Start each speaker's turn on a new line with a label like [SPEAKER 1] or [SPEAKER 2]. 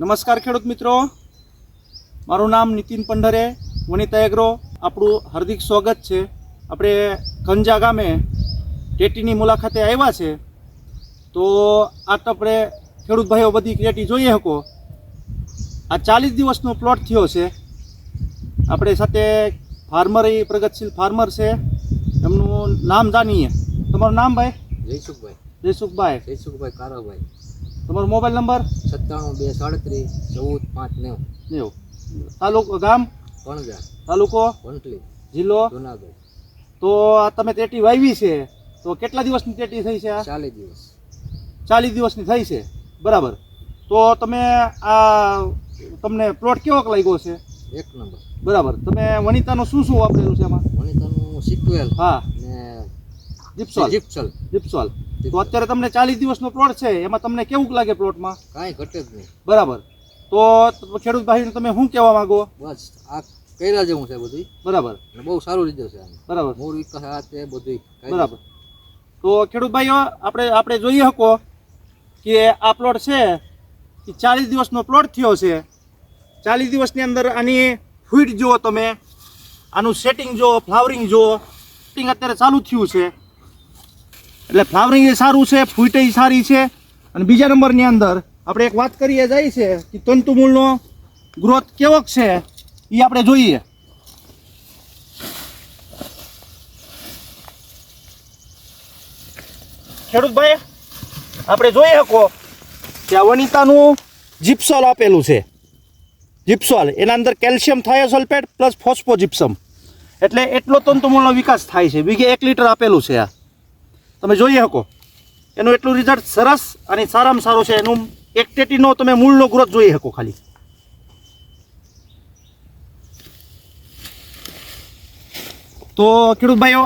[SPEAKER 1] નમસ્કાર ખેડૂત મિત્રો, મારું નામ નીતિન પંઢરે, વનિતા એગ્રો. આપણું હાર્દિક સ્વાગત છે. આપણે કંજા ગામે ટેટીની મુલાકાતે આવ્યા છે. તો આ તો આપણે ખેડૂત ભાઈઓ બધી ટેટી જોઈએ શકો. આ 40 દિવસનો પ્લોટ થયો છે. આપણે સાથે ફાર્મર પ્રગતિશીલ ફાર્મર છે, એમનું નામ જાણીએ. તમારું નામ ભાઈ?
[SPEAKER 2] જયસુખભાઈ કારાભાઈ.
[SPEAKER 1] તમારો મોબાઈલ નંબર?
[SPEAKER 2] 97 237 14 5 90.
[SPEAKER 1] તાલુકો ગામ?
[SPEAKER 2] પણજા.
[SPEAKER 1] તાલુકો?
[SPEAKER 2] વંટલી.
[SPEAKER 1] જિલ્લો?
[SPEAKER 2] જુનાગઢ.
[SPEAKER 1] તો આ તમે ટેટી વાવી છે, તો કેટલા દિવસની ટેટી થઈ છે?
[SPEAKER 2] 40 દિવસ.
[SPEAKER 1] 40 દિવસની થઈ છે, બરાબર. તો તમે આ તમને પ્લોટ કેવો લાગ્યો છે?
[SPEAKER 2] એક નંબર.
[SPEAKER 1] બરાબર. તમે વનિતાનું શું શું વાપરેલું છે એમાં?
[SPEAKER 2] વનિતાનું સિક્વેલ
[SPEAKER 1] હા
[SPEAKER 2] ને
[SPEAKER 1] જીપ્સોલ. જીપ્સોલ. તો અત્યારે તમને 40 દિવસનો પ્લોટ છે, એમાં તમને કેવું લાગે પ્લોટમાં?
[SPEAKER 2] કાંઈ ઘટે જ નહીં.
[SPEAKER 1] બરાબર. તો ખેડૂત ભાઈને તમે શું કહેવા માંગો?
[SPEAKER 2] બસ આ કર્યા જેવું છે બધું.
[SPEAKER 1] બરાબર.
[SPEAKER 2] અને બહુ સારું રિઝલ્ટ છે આનું.
[SPEAKER 1] બરાબર.
[SPEAKER 2] મૂળ વિકાસ આ તે બધું.
[SPEAKER 1] બરાબર. તો ખેડૂત ભાઈઓ, આપણે જોઈએ શકો કે આ પ્લોટ છે એ 40 દિવસનો પ્લોટ થયો છે. 40 દિવસની અંદર આની ફૂટ જુઓ તમે, આનું સેટિંગ જુઓ, ફ્લાવરિંગ જુઓ. સેટિંગ અત્યારે ચાલુ થયું છે, એટલે ફ્લાવરિંગ એ સારું છે, ફૂટ એ સારી છે. અને બીજા નંબરની અંદર આપણે એક વાત કરીએ જાય છે કે તંતુમૂળનો ગ્રોથ કેવો છે એ આપણે જોઈએ. ખેડૂત ભાઈ, આપણે જોઈ શકો કે આ વનિતાનું જીપ્સોલ આપેલું છે. જીપ્સોલ, એના અંદર કેલ્શિયમ થાયોસલ્ફેટ પ્લસ ફોસ્ફોજીપ્સમ, એટલે એટલો તંતુમૂળનો વિકાસ થાય છે. વીઘે 1 લીટર આપેલું છે. આ તમે જોઈ શકો, એનું એટલું રિઝલ્ટ સરસ અને સારામાં સારું છે. એનું એક ટેટીનો તમે મૂળનો ગ્રોથ જોઈ શકો ખાલી. તો ખેડૂત ભાઈઓ,